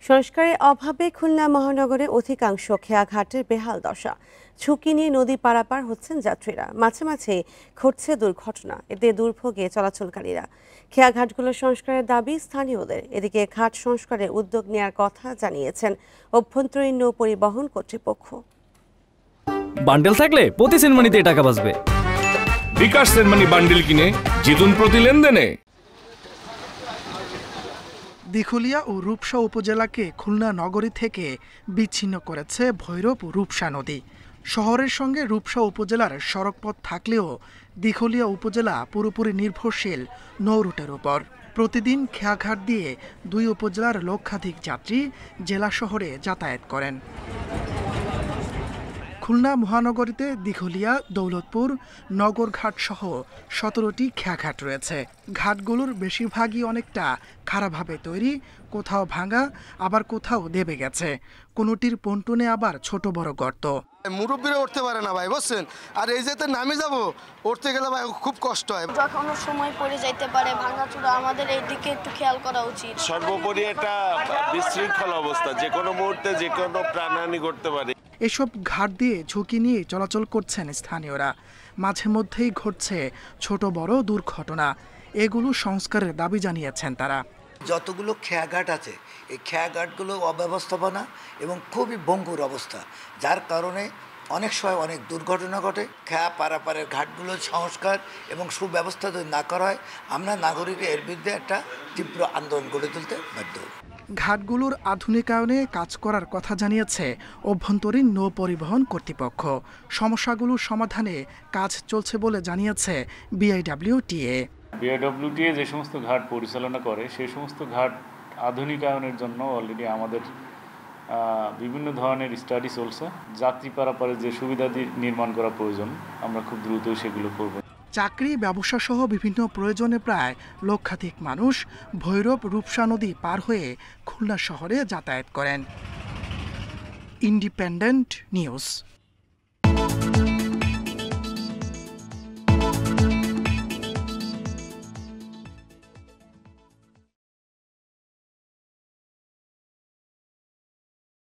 সংস্কারের অভাবে খুলনা মহানগরে অধিকাংশ খেয়াঘাটের বেহাল দশা। ঝুঁকি নিয়ে নদী পারাপার হচ্ছেন যাত্রীরা, মাঝে মাঝে ঘটছে দুর্ঘটনা, এতে দুর্ভোগে চলাচলকারীরা। খেয়াঘাটগুলো সংস্কারের দাবি স্থানীয়দের। এদিকে ঘাট সংস্কারের উদ্যোগ নেওয়ার কথা জানিয়েছেন অভ্যন্তরীণ নৌ পরিবহন কর্তৃপক্ষ। বান্ডেল থাকলে প্রতি সেনমানিতে টাকা বাঁচবে। বিকাশ সেনমানি বান্ডেল কিনে জিতুন প্রতি লেনদেনে। দিঘলিয়া ও রূপসা উপজেলাকে খুলনা নগরী থেকে বিচ্ছিন্ন করেছে ভৈরব রূপসা নদী। শহরের সঙ্গে রূপসা উপজেলার সড়কপথ থাকলেও দিঘলিয়া উপজেলা পুরোপুরি নির্ভরশীল নৌ রুটের উপর। প্রতিদিন খেয়াঘাট দিয়ে দুই উপজেলার লক্ষাধিক যাত্রী জেলা শহরে যাতায়াত করেন। খুলনা মহানগরীতে দিঘলিয়া, দৌলতপুর, নগরঘাট সহ 17টি খেয়াঘাট রয়েছে। ঘাটগুলোর বেশিরভাগই অনেকটা খারাপভাবে তৈরি, কোথাও ভাঙা, আবার কোথাও দেবে গেছে। কোনোটির পন্টুনে আবার ছোট বড় গর্ত। মুরব্বীরা উঠতে পারে না ভাই, বুঝছেন। আর এই যেতে নামে যাব, উঠতে গেলে ভাই খুব কষ্ট হয়। যখন সময় পড়ে যাইতে পারে ভাঙাচুরা, আমাদের এই দিকে একটু খেয়াল করা উচিত। সর্বোপরি একটা বিশৃঙ্খল অবস্থা, যে কোনো মুহূর্তে যে কোনো প্রাণহানি ঘটতে পারে। এসব ঘাট দিয়ে ঝুঁকি নিয়ে চলাচল করছেন স্থানীয়রা। মাঝে মধ্যেই ঘটছে ছোট বড় দুর্ঘটনা। এগুলো সংস্কারের দাবি জানিয়েছেন তারা। যতগুলো খেয়াঘাট আছে, এই খেয়াঘাটগুলো অব্যবস্থাপনা এবং খুবই ভঙ্গুর অবস্থা, যার কারণে অনেক সময় অনেক দুর্ঘটনা ঘটে। খেয়া পারাপারের ঘাটগুলো সংস্কার এবং সুব্যবস্থা যদি না করা হয়, আমরা নাগরিক এর বিরুদ্ধে একটা তীব্র আন্দোলন গড়ে তুলতে বাধ্য হব। ঘাটগুলোর আধুনিকায়নে কাজ করার কথা জানিয়েছে অভ্যন্তরীণ নৌ পরিবহন কর্তৃপক্ষ। সমস্যাগুলোর সমাধানে কাজ চলছে বলে জানিয়েছে বিআইডব্লিউটিএ। বিআইডব্লিউটিএ যে সমস্ত ঘাট পরিচালনা করে, সেই সমস্ত ঘাট আধুনিকায়নের জন্য অলরেডি আমাদের বিভিন্ন ধরনের স্টাডি চলছে। যাত্রী পারাপারে যে সুবিধা নির্মাণ করা প্রয়োজন, আমরা খুব দ্রুতই সেগুলো করব। চাকরি, ব্যবসা সহ বিভিন্ন প্রয়োজনে প্রায় লক্ষাধিক মানুষ ভৈরব রূপসা নদী পার হয়ে খুলনা শহরে যাতায়াত করেন। Independent news.